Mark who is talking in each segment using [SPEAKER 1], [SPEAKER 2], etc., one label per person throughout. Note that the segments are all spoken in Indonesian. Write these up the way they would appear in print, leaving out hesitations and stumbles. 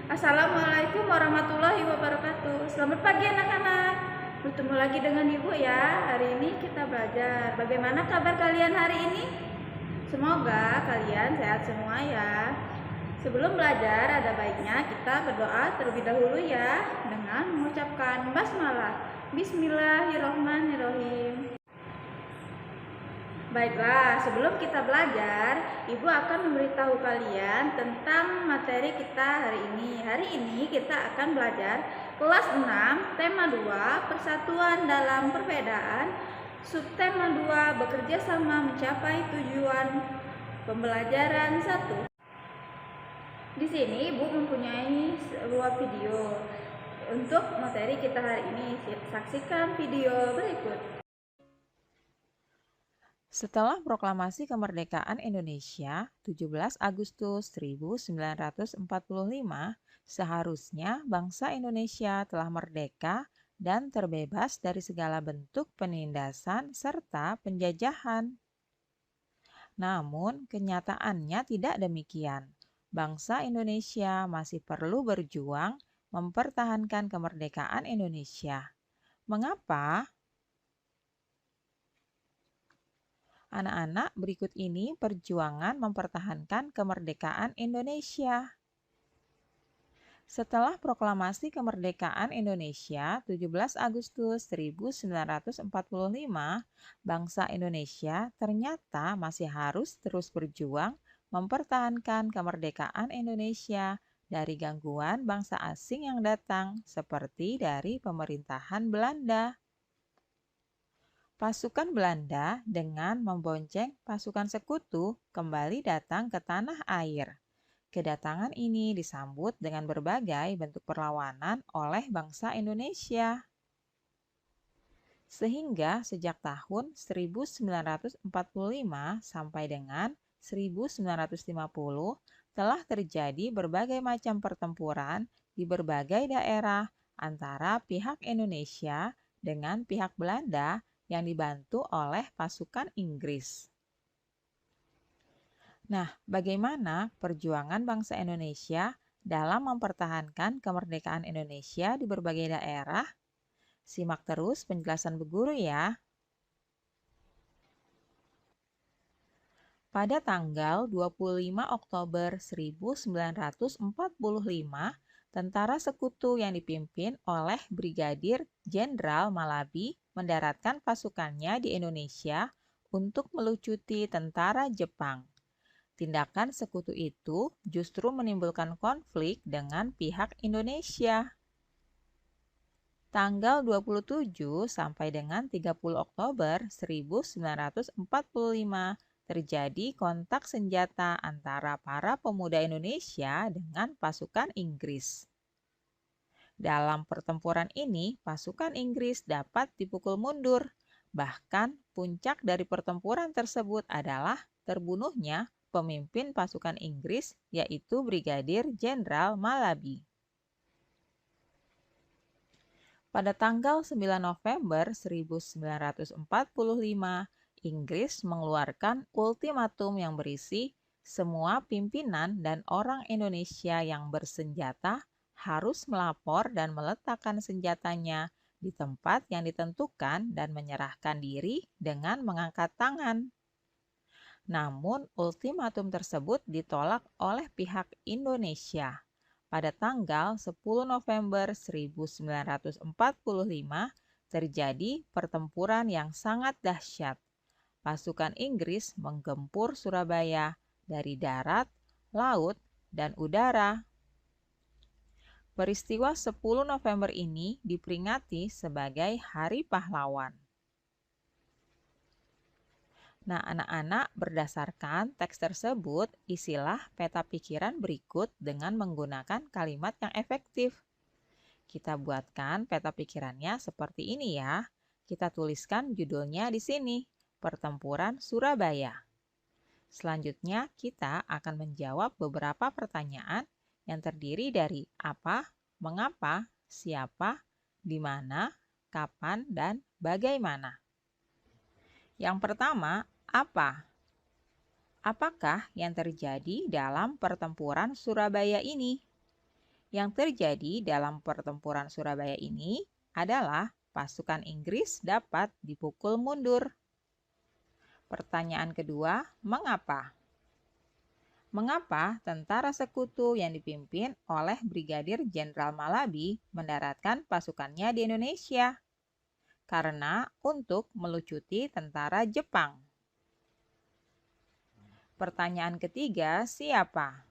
[SPEAKER 1] Assalamualaikum warahmatullahi wabarakatuh. Selamat pagi anak-anak. Bertemu lagi dengan Ibu ya. Hari ini kita belajar. Bagaimana kabar kalian hari ini? Semoga kalian sehat semua ya. Sebelum belajar ada baiknya kita berdoa terlebih dahulu ya dengan mengucapkan basmalah. Bismillahirrohmanirrohim. Baiklah, sebelum kita belajar, Ibu akan memberitahu kalian tentang materi kita hari ini. Hari ini kita akan belajar kelas 6, tema 2, persatuan dalam perbedaan, subtema 2, bekerja sama mencapai tujuan pembelajaran 1. Di sini Ibu mempunyai sebuah video untuk materi kita hari ini. Saksikan video berikut.
[SPEAKER 2] Setelah proklamasi kemerdekaan Indonesia 17 Agustus 1945, seharusnya bangsa Indonesia telah merdeka dan terbebas dari segala bentuk penindasan serta penjajahan. Namun, kenyataannya tidak demikian. Bangsa Indonesia masih perlu berjuang mempertahankan kemerdekaan Indonesia. Mengapa? Anak-anak, berikut ini perjuangan mempertahankan kemerdekaan Indonesia. Setelah proklamasi kemerdekaan Indonesia 17 Agustus 1945, bangsa Indonesia ternyata masih harus terus berjuang mempertahankan kemerdekaan Indonesia dari gangguan bangsa asing yang datang seperti dari pemerintahan Belanda. Pasukan Belanda dengan membonceng pasukan sekutu kembali datang ke tanah air. Kedatangan ini disambut dengan berbagai bentuk perlawanan oleh bangsa Indonesia. Sehingga sejak tahun 1945 sampai dengan 1950 telah terjadi berbagai macam pertempuran di berbagai daerah antara pihak Indonesia dengan pihak Belanda yang dibantu oleh pasukan Inggris. Nah, bagaimana perjuangan bangsa Indonesia dalam mempertahankan kemerdekaan Indonesia di berbagai daerah? Simak terus penjelasan Bu Guru ya. Pada tanggal 25 Oktober 1945, tentara sekutu yang dipimpin oleh Brigadir Jenderal Malabi mendaratkan pasukannya di Indonesia untuk melucuti tentara Jepang. Tindakan sekutu itu justru menimbulkan konflik dengan pihak Indonesia. Tanggal 27 sampai dengan 30 Oktober 1945 terjadi kontak senjata antara para pemuda Indonesia dengan pasukan Inggris. Dalam pertempuran ini, pasukan Inggris dapat dipukul mundur. Bahkan puncak dari pertempuran tersebut adalah terbunuhnya pemimpin pasukan Inggris, yaitu Brigadir Jenderal Malabi. Pada tanggal 9 November 1945, Inggris mengeluarkan ultimatum yang berisi semua pimpinan dan orang Indonesia yang bersenjata harus melapor dan meletakkan senjatanya di tempat yang ditentukan dan menyerahkan diri dengan mengangkat tangan. Namun, ultimatum tersebut ditolak oleh pihak Indonesia. Pada tanggal 10 November 1945 terjadi pertempuran yang sangat dahsyat. Pasukan Inggris menggempur Surabaya dari darat, laut, dan udara. Peristiwa 10 November ini diperingati sebagai Hari Pahlawan. Nah, anak-anak, berdasarkan teks tersebut, isilah peta pikiran berikut dengan menggunakan kalimat yang efektif. Kita buatkan peta pikirannya seperti ini ya. Kita tuliskan judulnya di sini, Pertempuran Surabaya. Selanjutnya, kita akan menjawab beberapa pertanyaan yang terdiri dari apa, mengapa, siapa, di mana, kapan, dan bagaimana. Yang pertama, apa? Apakah yang terjadi dalam pertempuran Surabaya ini? Yang terjadi dalam pertempuran Surabaya ini adalah pasukan Inggris dapat dipukul mundur. Pertanyaan kedua, mengapa? Mengapa tentara sekutu yang dipimpin oleh Brigadir Jenderal Malabi mendaratkan pasukannya di Indonesia? Karena untuk melucuti tentara Jepang. Pertanyaan ketiga, siapa?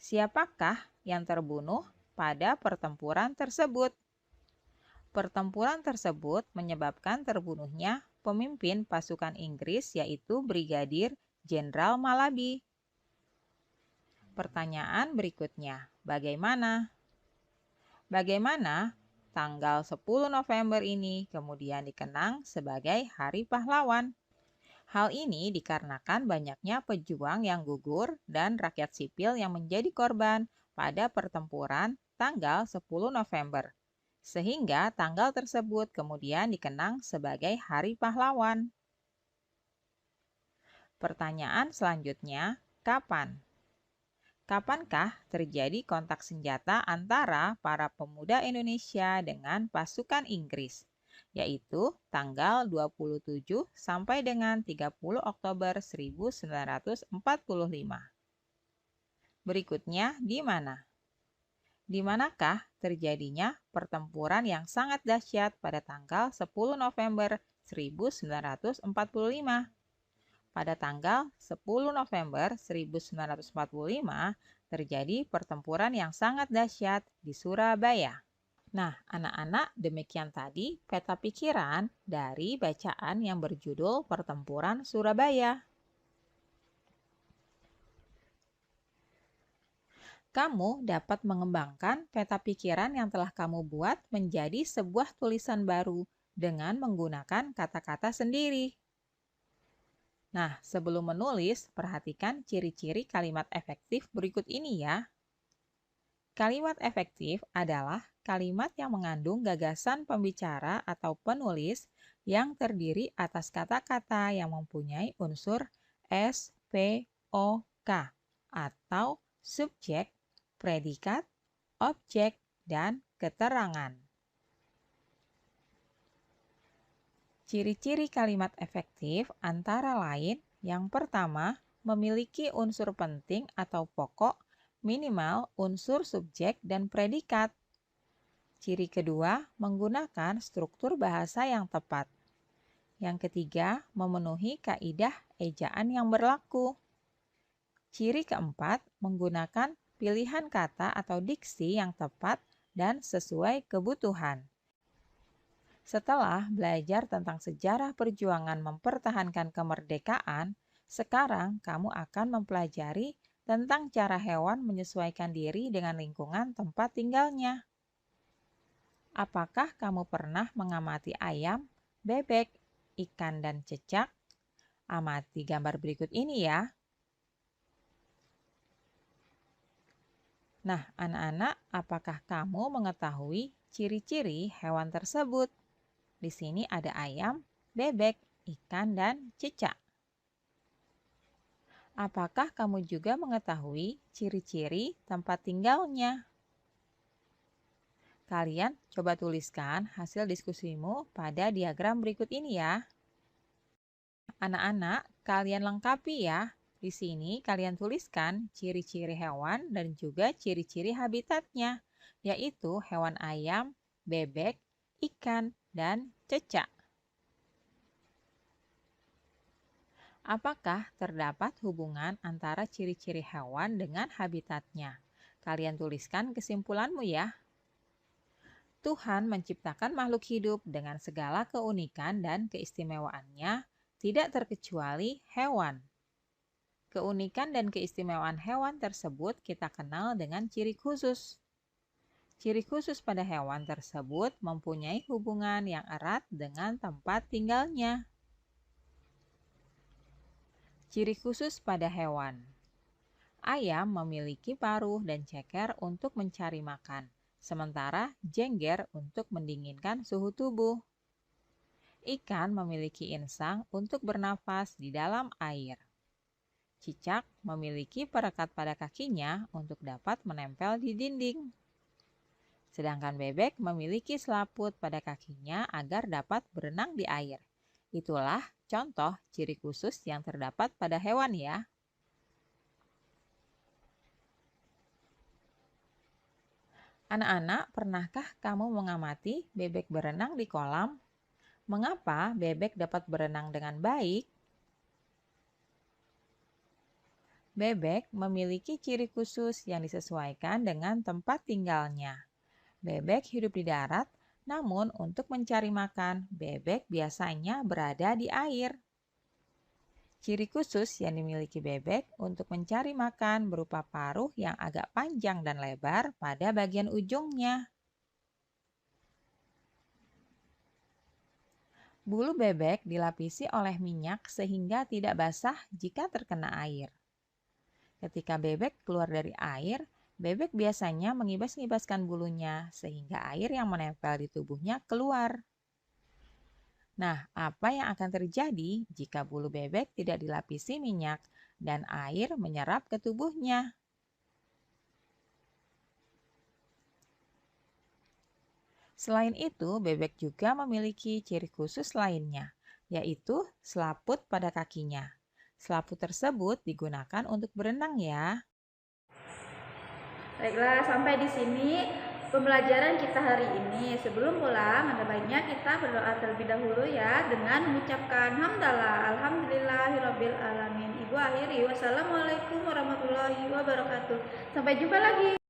[SPEAKER 2] Siapakah yang terbunuh pada pertempuran tersebut? Pertempuran tersebut menyebabkan terbunuhnya pemimpin pasukan Inggris yaitu Brigadir Jenderal Malabi. Pertanyaan berikutnya, bagaimana? Bagaimana tanggal 10 November ini kemudian dikenang sebagai Hari Pahlawan? Hal ini dikarenakan banyaknya pejuang yang gugur dan rakyat sipil yang menjadi korban pada pertempuran tanggal 10 November. Sehingga tanggal tersebut kemudian dikenang sebagai Hari Pahlawan. Pertanyaan selanjutnya, kapan? Kapankah terjadi kontak senjata antara para pemuda Indonesia dengan pasukan Inggris, yaitu tanggal 27 sampai dengan 30 Oktober 1945. Berikutnya, di mana? Di manakah terjadinya pertempuran yang sangat dahsyat pada tanggal 10 November 1945? Pada tanggal 10 November 1945 terjadi pertempuran yang sangat dahsyat di Surabaya. Nah, anak-anak, demikian tadi peta pikiran dari bacaan yang berjudul Pertempuran Surabaya. Kamu dapat mengembangkan peta pikiran yang telah kamu buat menjadi sebuah tulisan baru dengan menggunakan kata-kata sendiri. Nah, sebelum menulis, perhatikan ciri-ciri kalimat efektif berikut ini ya. Kalimat efektif adalah kalimat yang mengandung gagasan pembicara atau penulis yang terdiri atas kata-kata yang mempunyai unsur S, P, O, K atau subjek, predikat, objek, dan keterangan. Ciri-ciri kalimat efektif antara lain, yang pertama, memiliki unsur penting atau pokok, minimal unsur subjek dan predikat. Ciri kedua, menggunakan struktur bahasa yang tepat. Yang ketiga, memenuhi kaidah ejaan yang berlaku. Ciri keempat, menggunakan pilihan kata atau diksi yang tepat dan sesuai kebutuhan. Setelah belajar tentang sejarah perjuangan mempertahankan kemerdekaan, sekarang kamu akan mempelajari tentang cara hewan menyesuaikan diri dengan lingkungan tempat tinggalnya. Apakah kamu pernah mengamati ayam, bebek, ikan, dan cecak? Amati gambar berikut ini ya. Nah, anak-anak, apakah kamu mengetahui ciri-ciri hewan tersebut? Di sini ada ayam, bebek, ikan, dan cicak. Apakah kamu juga mengetahui ciri-ciri tempat tinggalnya? Kalian coba tuliskan hasil diskusimu pada diagram berikut ini ya. Anak-anak, kalian lengkapi ya. Di sini kalian tuliskan ciri-ciri hewan dan juga ciri-ciri habitatnya, yaitu hewan ayam, bebek, ikan, dan cecak. Apakah terdapat hubungan antara ciri-ciri hewan dengan habitatnya? Kalian tuliskan kesimpulanmu ya. Tuhan menciptakan makhluk hidup dengan segala keunikan dan keistimewaannya, tidak terkecuali hewan. Keunikan dan keistimewaan hewan tersebut kita kenal dengan ciri khusus. Ciri khusus pada hewan tersebut mempunyai hubungan yang erat dengan tempat tinggalnya. Ciri khusus pada hewan. Ayam memiliki paruh dan ceker untuk mencari makan, sementara jengger untuk mendinginkan suhu tubuh. Ikan memiliki insang untuk bernafas di dalam air. Cicak memiliki perekat pada kakinya untuk dapat menempel di dinding. Sedangkan bebek memiliki selaput pada kakinya agar dapat berenang di air. Itulah contoh ciri khusus yang terdapat pada hewan ya. Anak-anak, pernahkah kamu mengamati bebek berenang di kolam? Mengapa bebek dapat berenang dengan baik? Bebek memiliki ciri khusus yang disesuaikan dengan tempat tinggalnya. Bebek hidup di darat, namun untuk mencari makan, bebek biasanya berada di air. Ciri khusus yang dimiliki bebek untuk mencari makan berupa paruh yang agak panjang dan lebar pada bagian ujungnya. Bulu bebek dilapisi oleh minyak sehingga tidak basah jika terkena air. Ketika bebek keluar dari air, bebek biasanya mengibas-ngibaskan bulunya sehingga air yang menempel di tubuhnya keluar. Nah, apa yang akan terjadi jika bulu bebek tidak dilapisi minyak dan air menyerap ke tubuhnya? Selain itu, bebek juga memiliki ciri khusus lainnya, yaitu selaput pada kakinya. Selaput tersebut digunakan untuk berenang ya.
[SPEAKER 1] Baiklah, sampai di sini pembelajaran kita hari ini. Sebelum pulang, ada baiknya kita berdoa terlebih dahulu ya dengan mengucapkan hamdalah, alhamdulillahirabbil alamin. Ibu akhiri, wassalamualaikum warahmatullahi wabarakatuh. Sampai jumpa lagi.